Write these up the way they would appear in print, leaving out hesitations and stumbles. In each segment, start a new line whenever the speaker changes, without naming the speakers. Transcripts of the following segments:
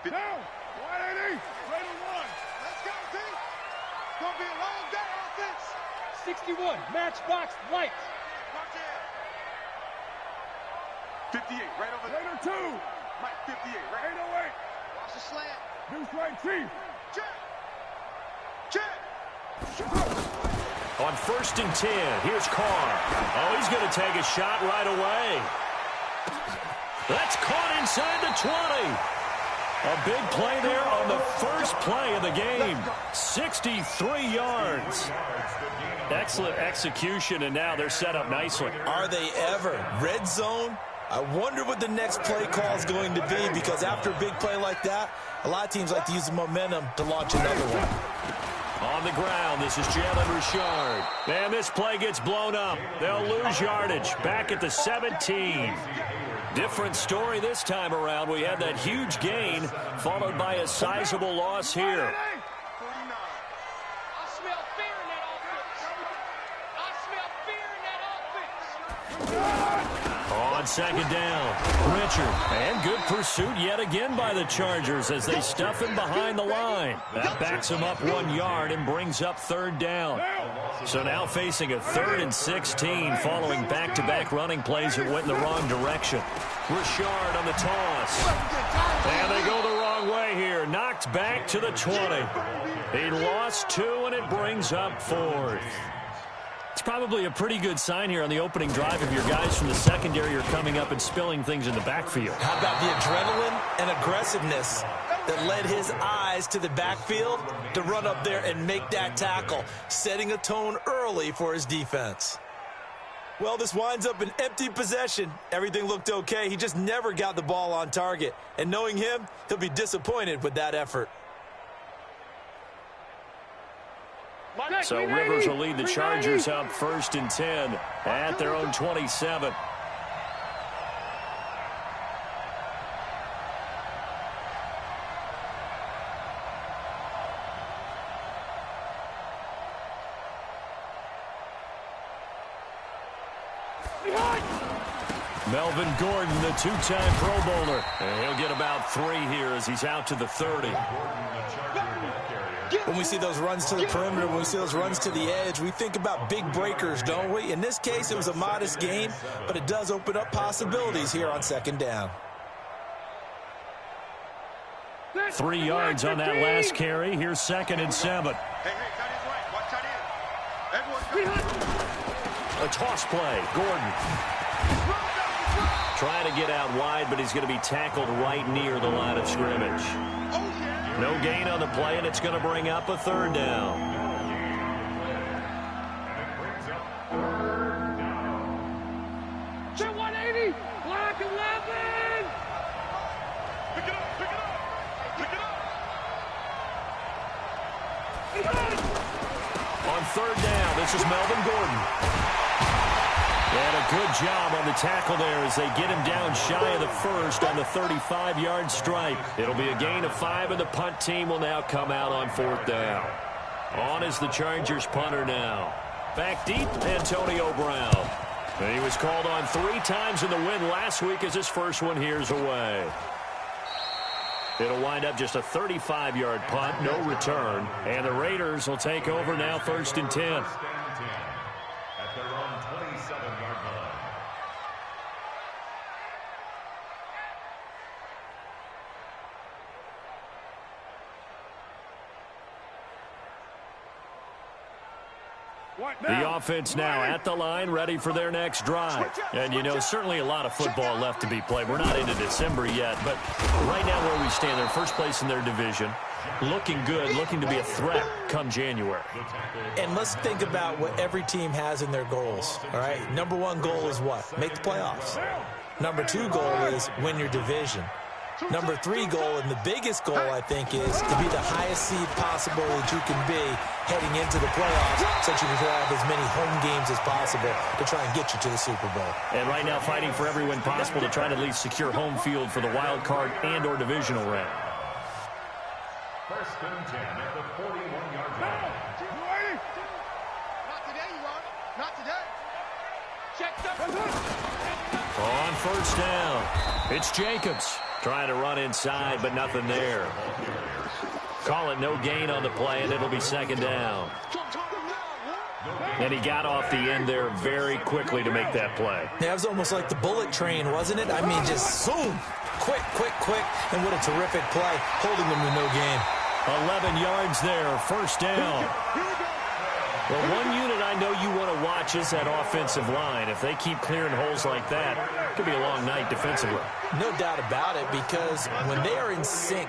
Down. 180. Ready to run. Let's go, team. It's going to be a long day offense.
61. Matchbox light.
Watch it. 58. Right over there. Later 2. Mike, 58. Right. 808. Watch the slant. New slant, Chief. Check. Check.
On 1st and 10, here's Carr. Oh, he's going to take a shot right away. That's caught inside the 20. A big play there on the first play of the game. 63 yards. Excellent execution, and now they're set up nicely.
Are they ever? Red zone? I wonder what the next play call is going to be, because after a big play like that, a lot of teams like to use the momentum to launch another one.
On the ground, this is Jalen Richard. And this play gets blown up. They'll lose yardage. Back at the 17. Different story this time around. We had that huge gain, followed by a sizable loss here. On 2nd down, Richard, and good pursuit yet again by the Chargers as they stuff him behind the line. That backs him up 1 yard and brings up 3rd down. So now facing a 3rd and 16 following back-to-back running plays that went in the wrong direction. Richard on the toss. And they go the wrong way here. Knocked back to the 20. He lost 2, and it brings up 4th. It's probably a pretty good sign here on the opening drive if your guys from the secondary are coming up and spilling things in the backfield.
How about the adrenaline and aggressiveness that led his eyes to the backfield to run up there and make that tackle, setting a tone early for his defense? Well, this winds up an empty possession. Everything looked okay. He just never got the ball on target. And knowing him, he'll be disappointed with that effort.
So Rivers will lead the Chargers up 1st and 10 at their own 27. Melvin Gordon, the 2-time Pro Bowler. And he'll get about 3 here as he's out to the 30.
When we see those runs to the perimeter, when we see those runs to the edge, we think about big breakers, don't we? In this case, it was a modest gain, but it does open up possibilities here on 2nd down.
3 yards on that last carry. Here's 2nd and 7. A toss play. Gordon trying to get out wide, but he's going to be tackled right near the line of scrimmage. No gain on the play, and it's going to bring up a 3rd down.
Check 180. Block 11.
Pick it up, pick it up, pick it up.
On 3rd down, this is Melvin Gordon. And a good job on the tackle there as they get him down shy of the 1st on the 35-yard stripe. It'll be a gain of 5, and the punt team will now come out on 4th down. On is the Chargers punter now. Back deep, Antonio Brown. And he was called on 3 times in the win last week as his first one here's away. It'll wind up just a 35-yard punt, no return. And the Raiders will take over now 1st and 10. The offense now at the line, ready for their next drive. And, you know, certainly a lot of football left to be played. We're not into December yet, but right now where we stand, they're first place in their division, looking good, looking to be a threat come January.
And let's think about what every team has in their goals, all right? Number 1 goal is what? Make the playoffs. Number 2 goal is win your division. Number 3 goal, and the biggest goal, I think, is to be the highest seed possible that you can be heading into the playoffs so that you can have as many home games as possible to try and get you to the Super Bowl.
And right now fighting for every win possible to try to at least secure home field for the wild card and or divisional round.
1st and 10 at the 41-yard line. Not today, you want it. Not today. Check the...
On 1st down, it's Jacobs. Trying to run inside, but nothing there. Call it no gain on the play, and it'll be second down. And he got off the end there very quickly to make that play.
That was almost like the bullet train, wasn't it? I mean, just zoom, quick, and what a terrific play, holding them to no gain.
11 yards there, first down. Well, one unit I know you want to watch is that offensive line. If they keep clearing holes like that, it could be a long night defensively.
No doubt about it, because when they are in sync,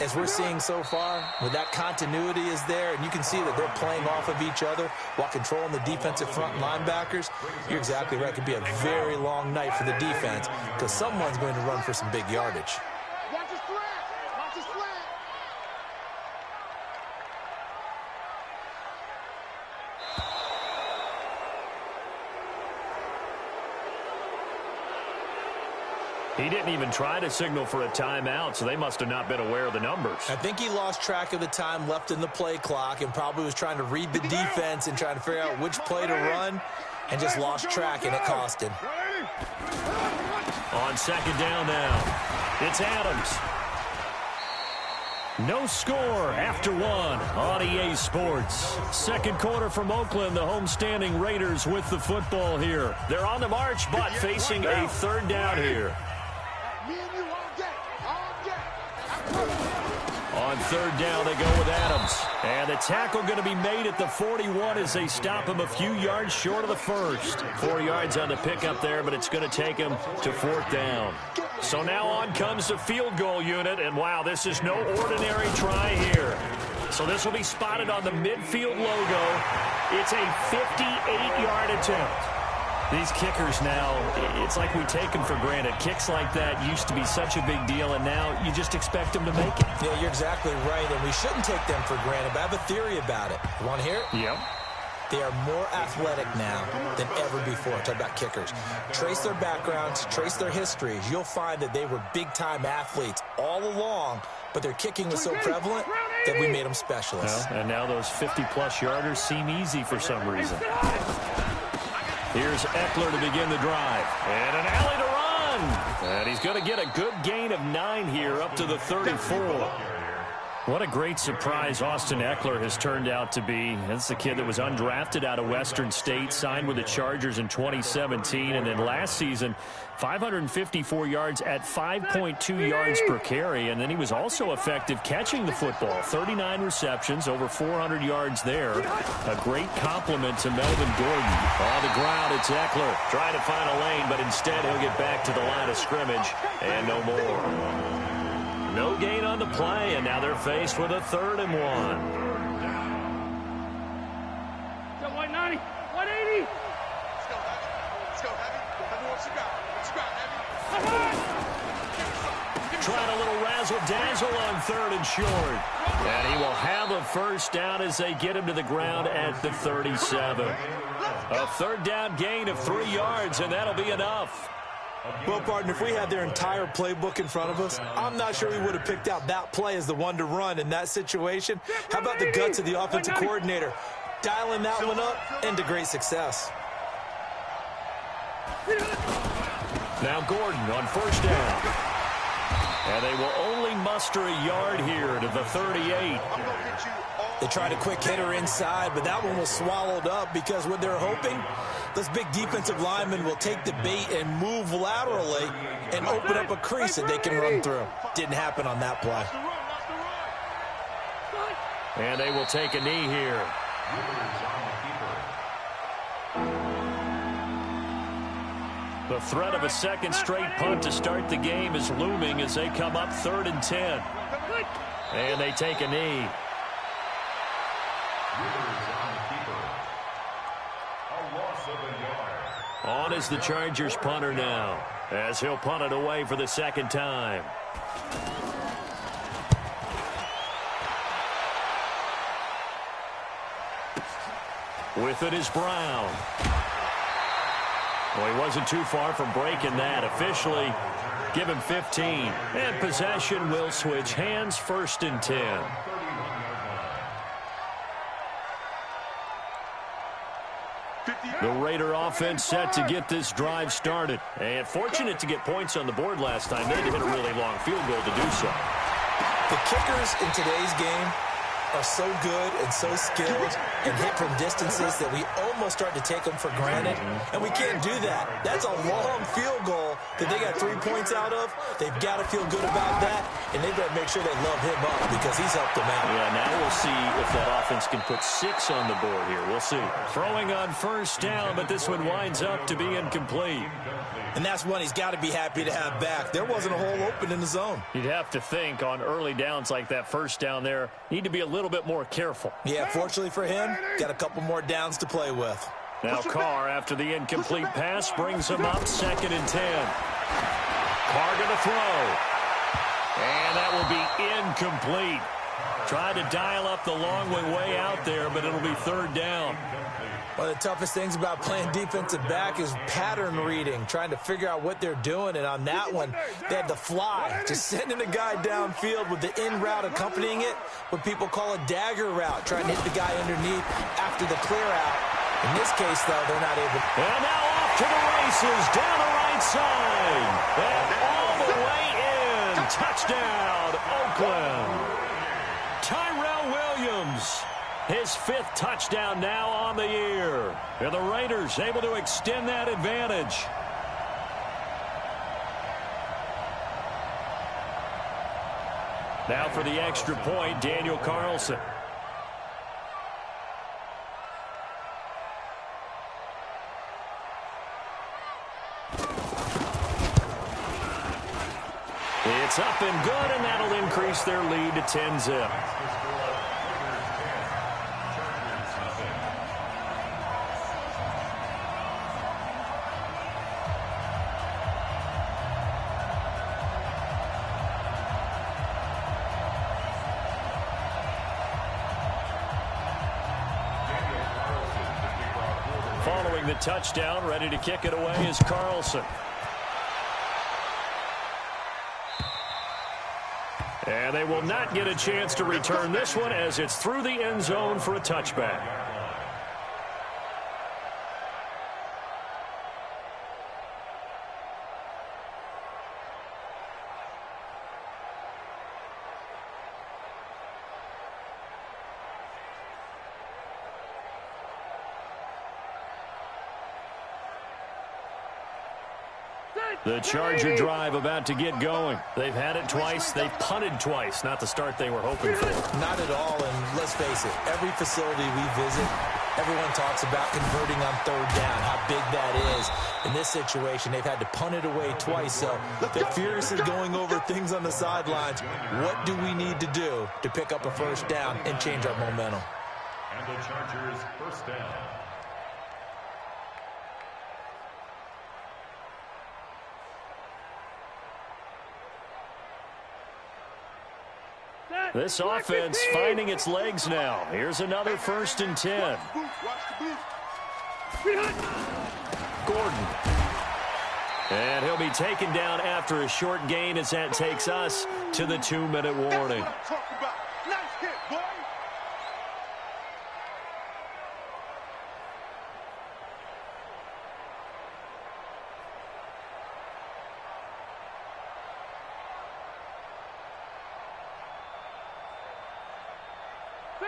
as we're seeing so far, when that continuity is there, and you can see that they're playing off of each other while controlling the defensive front linebackers, you're exactly right. It could be a very long night for the defense because someone's going to run for some big yardage.
Watch his flat. Watch his flat.
He didn't even try to signal for a timeout, so they must have not been aware of the numbers.
I think he lost track of the time left in the play clock and probably was trying to read the defense and trying to figure out which play to run and just lost track, and it cost him.
On second down now, it's Adams. No score after one on EA Sports. Second quarter from Oakland, the homestanding Raiders with the football here. They're on the march, but facing a third down here. On third down, they go with Adams. And the tackle going to be made at the 41 as they stop him a few yards short of the first. 4 yards on the pickup there, but it's going to take him to fourth down. So now on comes the field goal unit, and wow, this is no ordinary try here. So this will be spotted on the midfield logo. It's a 58-yard attempt. These kickers now, it's like we take them for granted. Kicks like that used to be such a big deal, and now you just expect them to make it.
Yeah, you're exactly right, and we shouldn't take them for granted, but I have a theory about it. You want to hear it?
Yep.
They are more athletic now than ever before. Talk about kickers. Trace their backgrounds, trace their histories. You'll find that they were big-time athletes all along, but their kicking was so prevalent that we made them specialists.
Well, and now those 50-plus yarders seem easy for some reason. Here's Eckler to begin the drive. And an alley to run. And he's going to get a good gain of 9 here up to the 34. What a great surprise Austin Eckler has turned out to be. That's the kid that was undrafted out of Western State, signed with the Chargers in 2017, and then last season, 554 yards at 5.2 yards per carry, and then he was also effective catching the football. 39 receptions, over 400 yards there. A great compliment to Melvin Gordon. On the ground, it's Eckler. Trying to find a lane, but instead he'll get back to the line of scrimmage, and no more. No gain on the play, and now they're faced with a 3rd and 1.
190, 180.
Let's go, Heavy. Heavy, what you got? What you got, Heavy?
Trying a little razzle-dazzle on 3rd and short. And he will have a first down as they get him to the ground at the 37. A 3rd down gain of 3 yards, and that'll be enough.
Well, partner, if we had their entire playbook in front of us, I'm not sure we would have picked out that play as the one to run in that situation. How about the guts of the offensive coordinator? Dialing that one up into great success.
Now Gordon on first down. And they will only muster a yard here to the 38.
They tried a quick hitter inside, but that one was swallowed up because what they're hoping, those big defensive linemen will take the bait and move laterally and open up a crease that they can run through. Didn't happen on that play.
And they will take a knee here. The threat of a second straight punt to start the game is looming as they come up 3rd and 10. And they take a knee. On is the Chargers punter now, as he'll punt it away for the 2nd time. With it is Brown. Well, he wasn't too far from breaking that. Officially, give him 15. And possession will switch hands, 1st and 10. The Raider offense set to get this drive started. And fortunate to get points on the board last time. They had to hit a really long field goal to do so.
The kickers in today's game are so good and so skilled and hit from distances that we almost start to take them for granted, and we can't do that. That's a long field goal that they got 3 points out of. They've got to feel good about that, and they better make sure they love him up because he's helped them out.
Yeah, now we'll see if that offense can put 6 on the board here. We'll see. Throwing on first down, but this one winds up to be incomplete.
And that's one he's got to be happy to have back. There wasn't a hole open in the zone.
You'd have to think on early downs like that first down there, need to be a little bit more careful.
Yeah, fortunately for him, got a couple more downs to play with.
Now Carr, after the incomplete pass, brings him up 2nd and 10. Carr going to throw. And that will be incomplete. Tried to dial up the long way out there, but it'll be 3rd down.
One of the toughest things about playing defensive back is pattern reading, trying to figure out what they're doing. And on that one, they had to fly, just sending a guy downfield with the in route accompanying it, what people call a dagger route, trying to hit the guy underneath after the clear out. In this case, though, they're not able.
And now off to the races, down the right side. And all the way in. Touchdown, Oakland. Tyrell Williams. His 5th touchdown now on the year. And the Raiders able to extend that advantage. Now for the extra point, Daniel Carlson. It's up and good, and that'll increase their lead to 10-zip. Following the touchdown, ready to kick it away is Carlson. And they will not get a chance to return this one as it's through the end zone for a touchback. The Charger drive about to get going. They've had it twice. They've punted twice. Not the start they were hoping for.
Not at all, and let's face it, every facility we visit, everyone talks about converting on 3rd down, how big that is. In this situation, they've had to punt it away twice, so they're furiously going over things on the sidelines. What do we need to do to pick up a 1st down and change our momentum?
And the Chargers' 1st down.
This offense finding its legs now. Here's another 1st and 10. Gordon. And he'll be taken down after a short gain as that takes us to the 2-minute warning.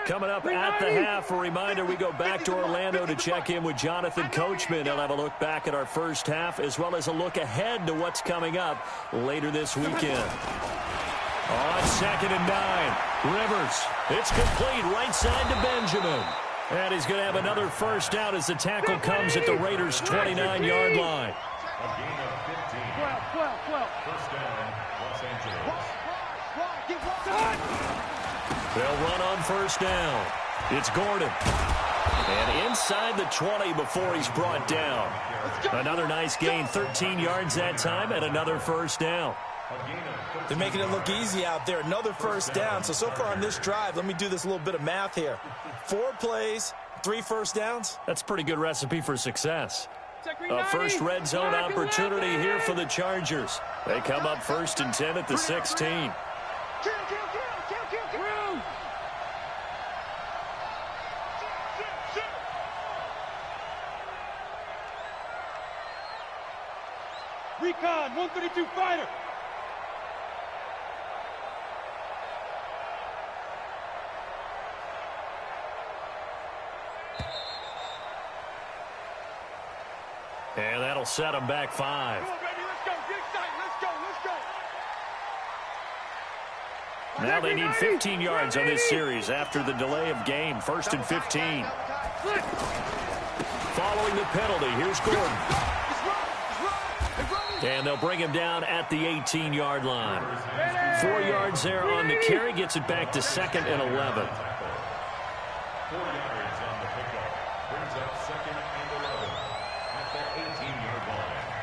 Coming up at the half, a reminder, we go back to Orlando to check in with Jonathan Coachman. He'll have a look back at our first half as well as a look ahead to what's coming up later this weekend. On 2nd and 9, Rivers. It's complete right side to Benjamin. And he's going to have another 1st down as the tackle comes at the Raiders' 29-yard line.
A gain of 15. 12. 1st down, Los Angeles.
They'll run on 1st down. It's Gordon. And inside the 20 before he's brought down. Another nice gain, 13 yards that time, and another 1st down.
They're making it look easy out there. Another 1st down. So far on this drive, let me do this little bit of math here. 4 plays, 3 1st downs.
That's a pretty good recipe for success. A first red zone opportunity here for the Chargers. They come up 1st and 10 at the 16.
Recon, 132 fighter.
And that'll set them back 5.
Come on, baby, let's go. Get excited. Let's go. Let's go.
Now they need 15 yards on this series after the delay of game. 1st and 15. Following the penalty, here's Gordon. And they'll bring him down at the 18-yard line. 4 yards there on the carry. Gets it back to 2nd and 11.
4 yards on the pickup. Brings up 2nd and 11 at the 18-yard line.